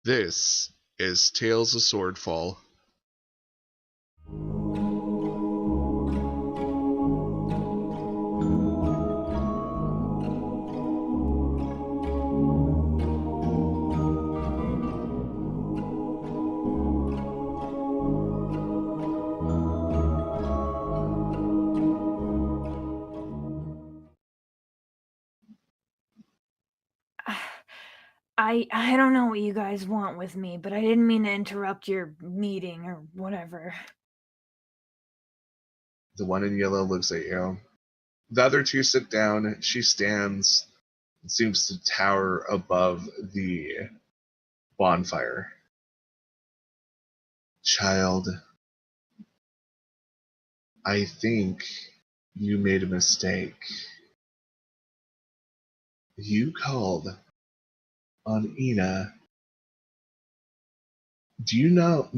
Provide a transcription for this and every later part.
This is Tales of Swordfall. I don't know what you guys want with me, but I didn't mean to interrupt your meeting or whatever. The one in yellow looks at you. The other two sit down. She stands and seems to tower above the bonfire. Child, I think you made a mistake. You called on Ina. Do you not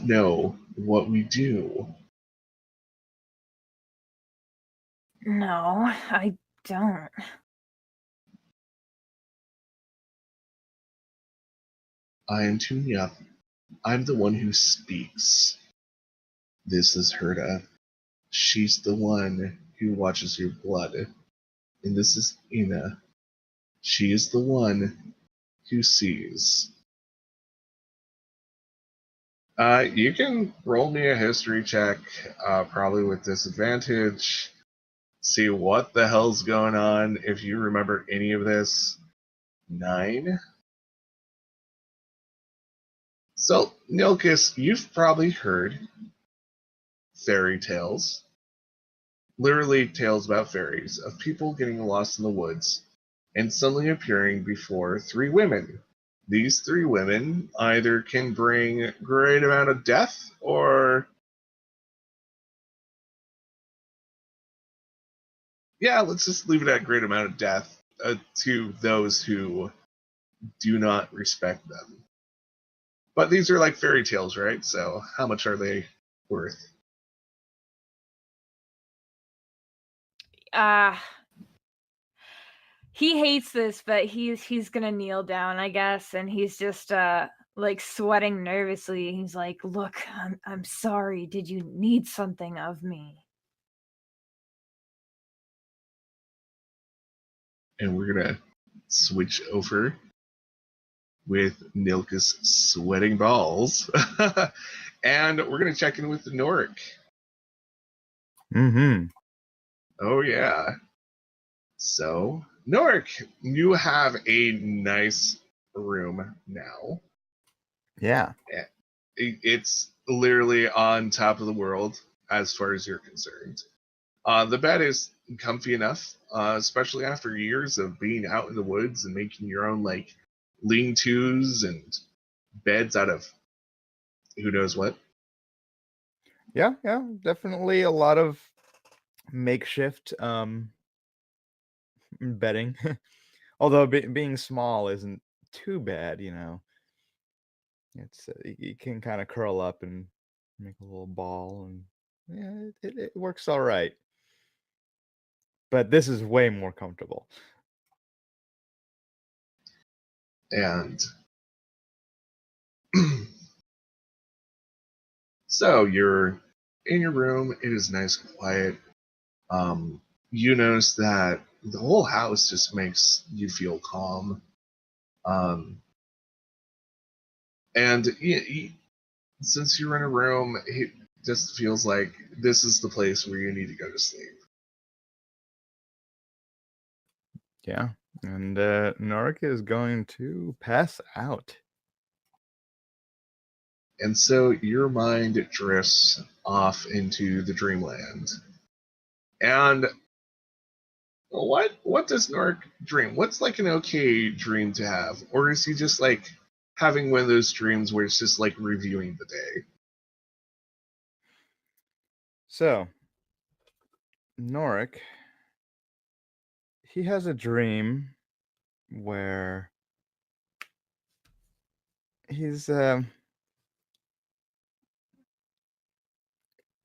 know what we do? No, I don't. I am too young. I'm the one who speaks. This is Herda. She's the one who watches your blood. And this is Ina. She is the one who sees. You can roll me a history check, probably with disadvantage. See what the hell's going on. If you remember any of this. 9. So, Nilkis, you've probably heard fairy tales. Literally tales about fairies, of people getting lost in the woods and suddenly appearing before 3 women. These 3 women either can bring a great amount of death or, yeah, let's just leave it at great amount of death to those who do not respect them. But these are like fairy tales, right? So how much are they worth? He hates this, but he's gonna kneel down, I guess, and he's just like sweating nervously. He's like, "Look, I'm sorry. Did you need something of me?" And we're gonna switch over with Nilka's sweating balls. And we're gonna check in with Norik. Mm-hmm. Oh yeah. So, Norik, you have a nice room now. Yeah. It's literally on top of the world as far as you're concerned. The bed is comfy enough, especially after years of being out in the woods and making your own like lean-tos and beds out of who knows what. Yeah, definitely a lot of makeshift bedding. Although being small isn't too bad, you know. It's you can kind of curl up and make a little ball, and yeah, it works all right. But this is way more comfortable. And so you're in your room. It is nice and quiet. You notice that the whole house just makes you feel calm. And since you're in a room, it just feels like this is the place where you need to go to sleep. Yeah, and Norik is going to pass out. And so your mind drifts off into the dreamland. And what does Norik dream? What's like an okay dream to have? Or is he just like having one of those dreams where it's just like reviewing the day? So, Norik, he has a dream where he's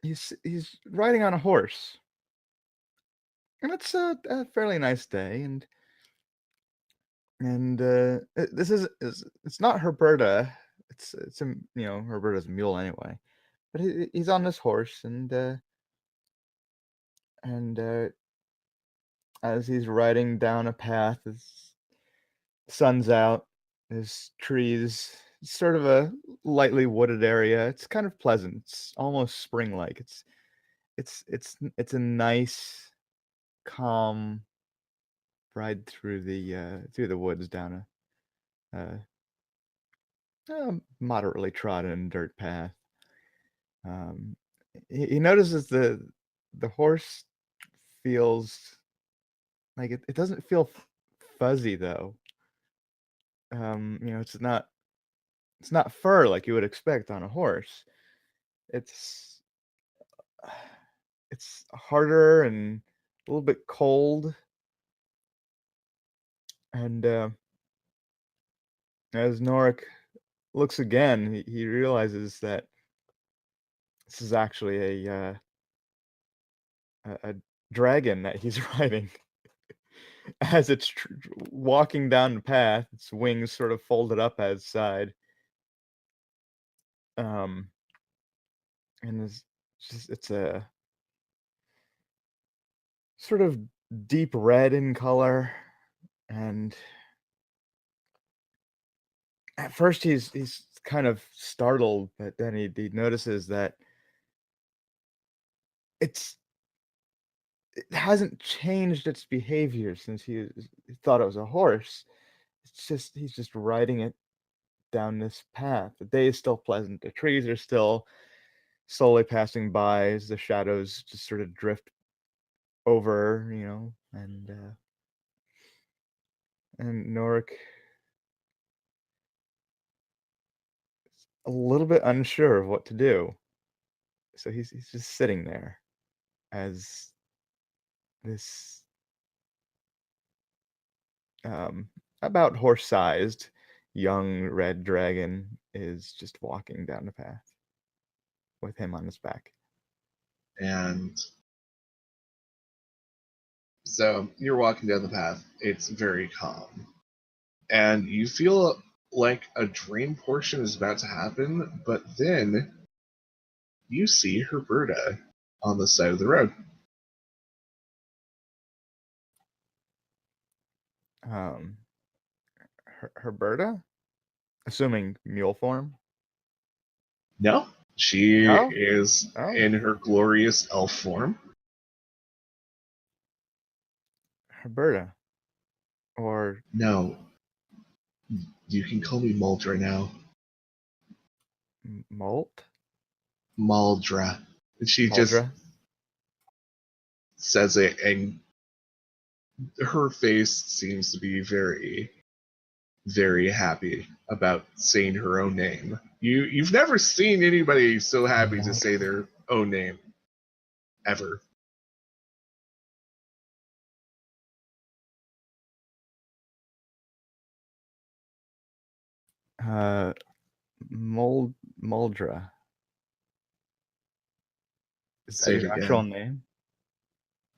he's riding on a horse, and it's a fairly nice day, and And this is it's not Herberta. It's a Herberta's a mule anyway, but he's on this horse, and as he's riding down a path, the sun's out, there's trees. It's sort of a lightly wooded area. It's kind of pleasant. It's almost spring-like. It's a nice, calm ride through the woods down a moderately trodden dirt path. He notices the horse feels like it doesn't feel fuzzy though. It's not fur like you would expect on a horse. It's it's harder and a little bit cold. And as Norik looks again, he realizes that this is actually a dragon that he's riding. As it's walking down the path, its wings sort of folded up at its side. And it's a sort of deep red in color, and at first he's kind of startled, but then he notices that it hasn't changed its behavior since he thought it was a horse. It's just he's just riding it down this path. The day is still pleasant. The trees are still slowly passing by as the shadows just sort of drift over, and Norik is a little bit unsure of what to do. So he's just sitting there as this about horse-sized young red dragon is just walking down the path with him on his back. And so you're walking down the path. It's very calm. And you feel like a dream portion is about to happen, but then you see Herberta on the side of the road. Herberta? Assuming mule form? No, she No? is Oh. in her glorious elf form. Herberta. Or No, you can call me Muldra now. Molt? Muldra. And she just Muldra? says it, and her face seems to be very, very happy about saying her own name. You've never seen anybody so happy to say their own name ever. Muldra. Is Say that it your again. actual name?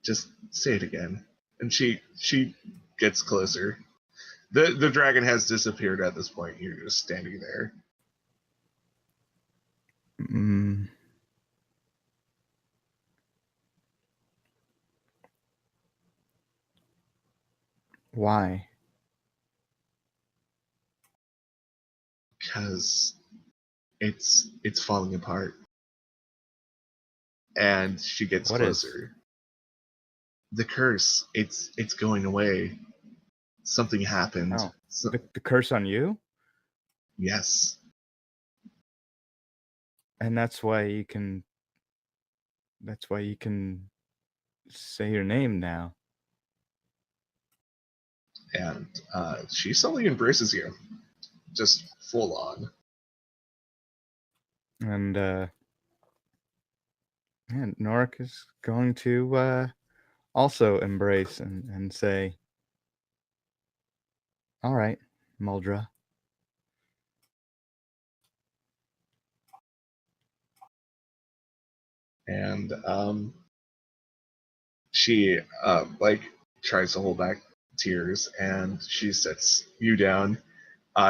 Just say it again. And she gets closer. The dragon has disappeared at this point. You're just standing there. Why? Because it's falling apart. And she gets What closer. The curse, it's going away. Something happened. Oh, the curse on you? Yes. And that's why you can say your name now. And she suddenly embraces you. Just full on. And Norik is going to also embrace and say, all right, Muldra. And she tries to hold back tears, and she sets you down.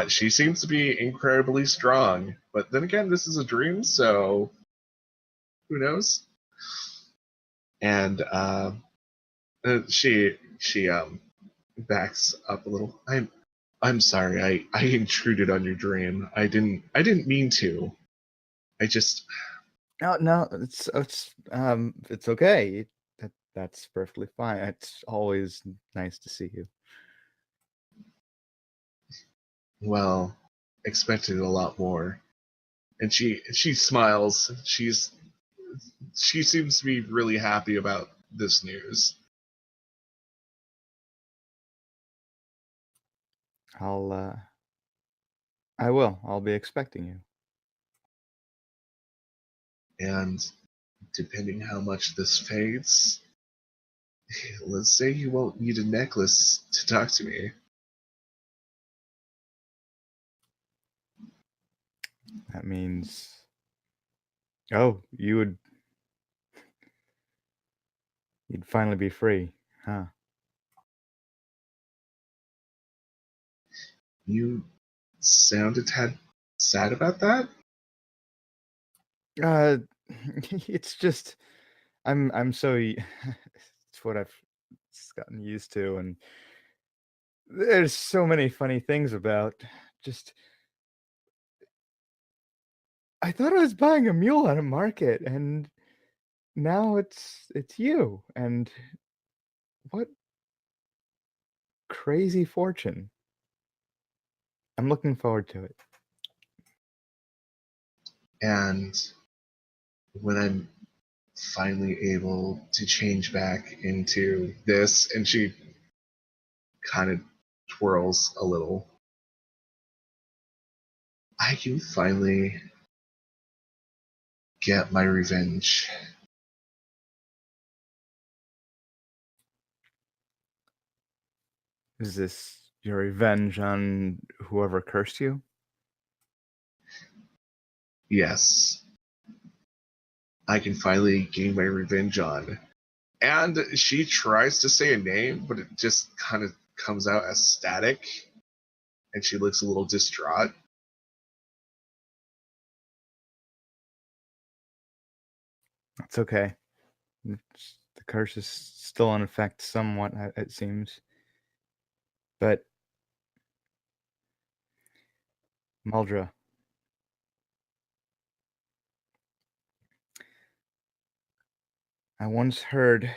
She seems to be incredibly strong, but then again, this is a dream, so who knows? And she backs up a little. I'm sorry. I intruded on your dream. I didn't mean to. I just No, it's okay. That's perfectly fine. It's always nice to see you. well expected a lot more. And she smiles. She seems to be really happy about this news. I'll be expecting you. And depending how much this fades, let's say you won't need a necklace to talk to me. That means, oh, you'd finally be free, huh? You sound a tad sad about that? It's just I'm so it's what I've just gotten used to, and there's so many funny things about just I thought I was buying a mule at a market, and now it's you, and what crazy fortune. I'm looking forward to it. And when I'm finally able to change back into this, and she kind of twirls a little, I can finally get my revenge. Is this your revenge on whoever cursed you? Yes, I can finally gain my revenge on. And she tries to say a name, but it just kind of comes out as static, and she looks a little distraught. That's okay. The curse is still in effect somewhat, it seems. But Muldra, I once heard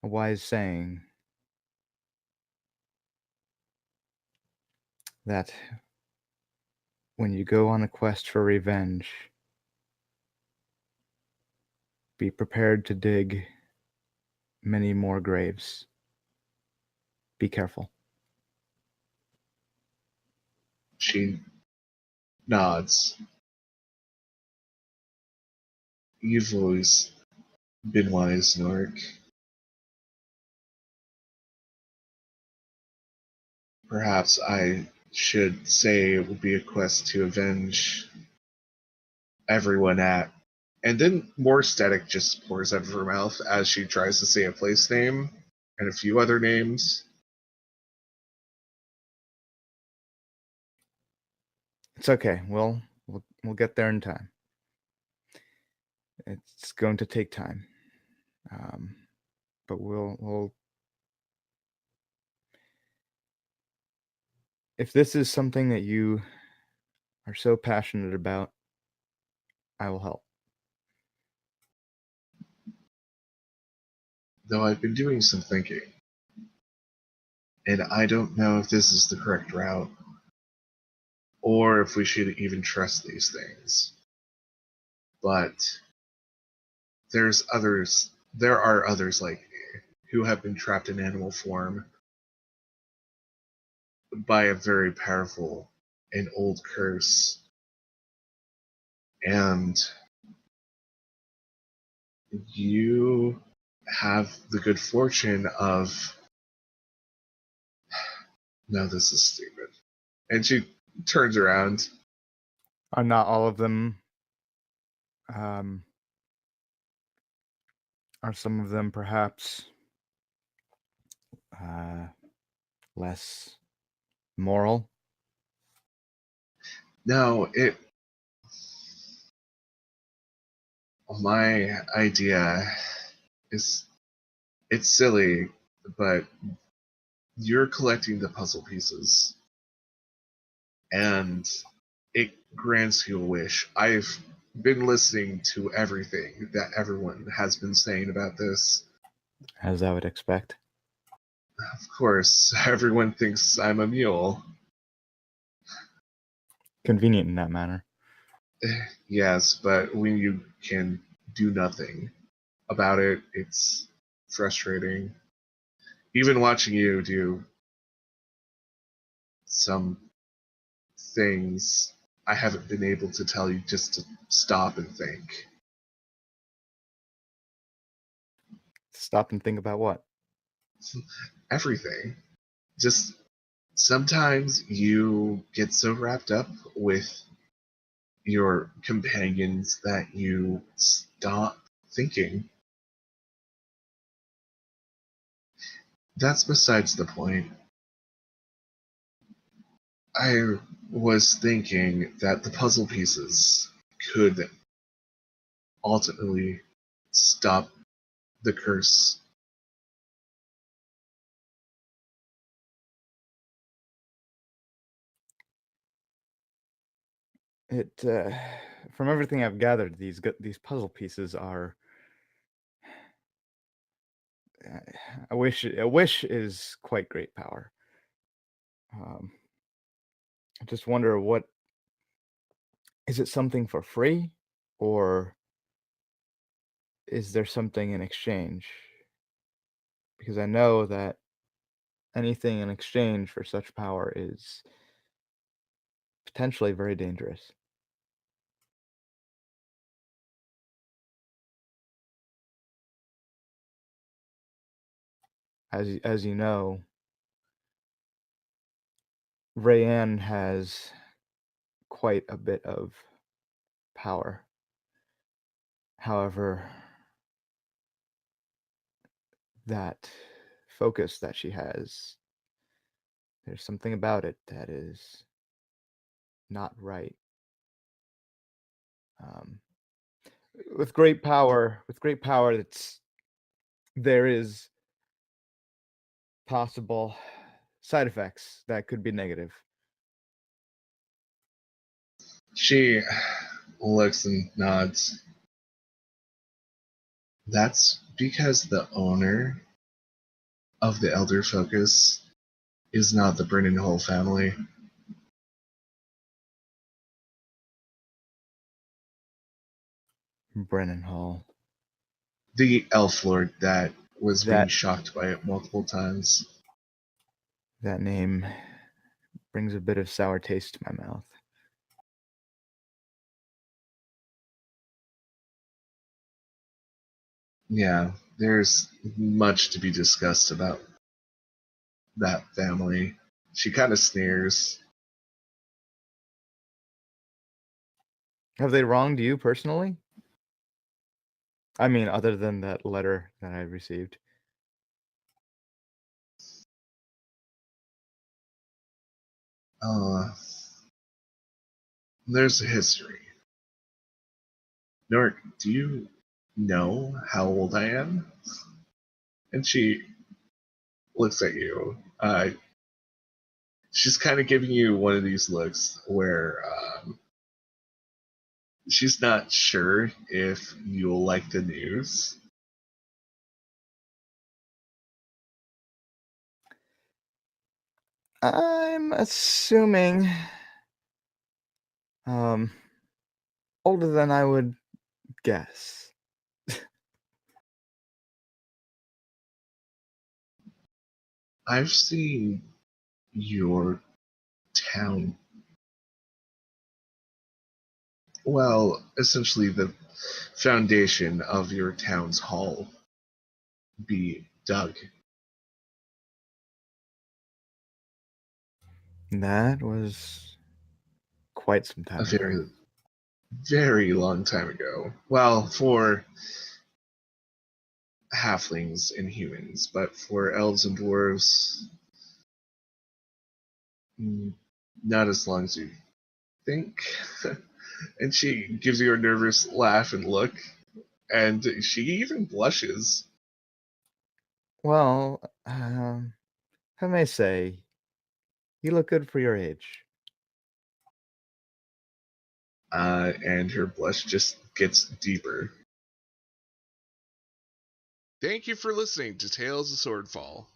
a wise saying that when you go on a quest for revenge, be prepared to dig many more graves. Be careful. She nods. You've always been wise, Norik. Perhaps I should say it will be a quest to avenge everyone at. And then more static just pours out of her mouth as she tries to say a place name and a few other names. It's okay. We'll get there in time. It's going to take time, but we'll. If this is something that you are so passionate about, I will help. Though I've been doing some thinking, and I don't know if this is the correct route, or if we should even trust these things. But there are others like me who have been trapped in animal form by a very powerful and old curse. And you have the good fortune of. No, this is stupid. And she turns around. Are not all of them? Are some of them perhaps less moral? No, my idea is, it's silly, but you're collecting the puzzle pieces, and it grants you a wish. I've been listening to everything that everyone has been saying about this. As I would expect. Of course, everyone thinks I'm a mule. Convenient in that manner. Yes, but when you can do nothing about it, it's frustrating. Even watching you do some things, I haven't been able to tell you just to stop and think. Stop and think about what? Everything. Just sometimes you get so wrapped up with your companions that you stop thinking. That's besides the point. I was thinking that the puzzle pieces could ultimately stop the curse. It, from everything I've gathered, these puzzle pieces are. A wish is quite great power. I just wonder, what is it? Something for free, or is there something in exchange? Because I know that anything in exchange for such power is potentially very dangerous. As you know, Rayanne has quite a bit of power. However, that focus that she has, there's something about it that is not right. With great power, there is possible side effects that could be negative. She looks and nods. That's because the owner of the Elder Focus is not the Brennan Hole family. Brennan Hall. The Elf Lord that was being That shocked by it multiple times. that name brings a bit of sour taste to my mouth. Yeah, there's much to be discussed about that family. She kind of sneers. Have they wronged you personally? I mean, other than that letter that I received. There's a history. Nork, do you know how old I am? And she looks at you. She's kind of giving you one of these looks where she's not sure if you'll like the news. I'm assuming older than I would guess. I've seen your town. Well, essentially the foundation of your town's hall be dug. That was quite some A time ago. very, very long time ago. Well, for halflings and humans, but for elves and dwarves, not as long as you think. And she gives you a nervous laugh and look, and she even blushes. Well, if I may say, you look good for your age. And her blush just gets deeper. Thank you for listening to Tales of Swordfall.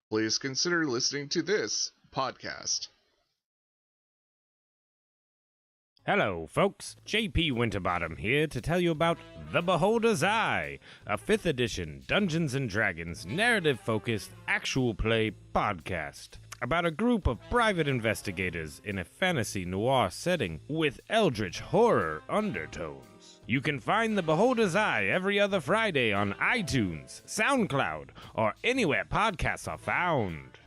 Please consider listening to this podcast. Hello, folks. JP Winterbottom here to tell you about The Beholder's Eye, a 5th edition Dungeons & Dragons narrative-focused actual play podcast about a group of private investigators in a fantasy noir setting with eldritch horror undertones. You can find The Beholder's Eye every other Friday on iTunes, SoundCloud, or anywhere podcasts are found.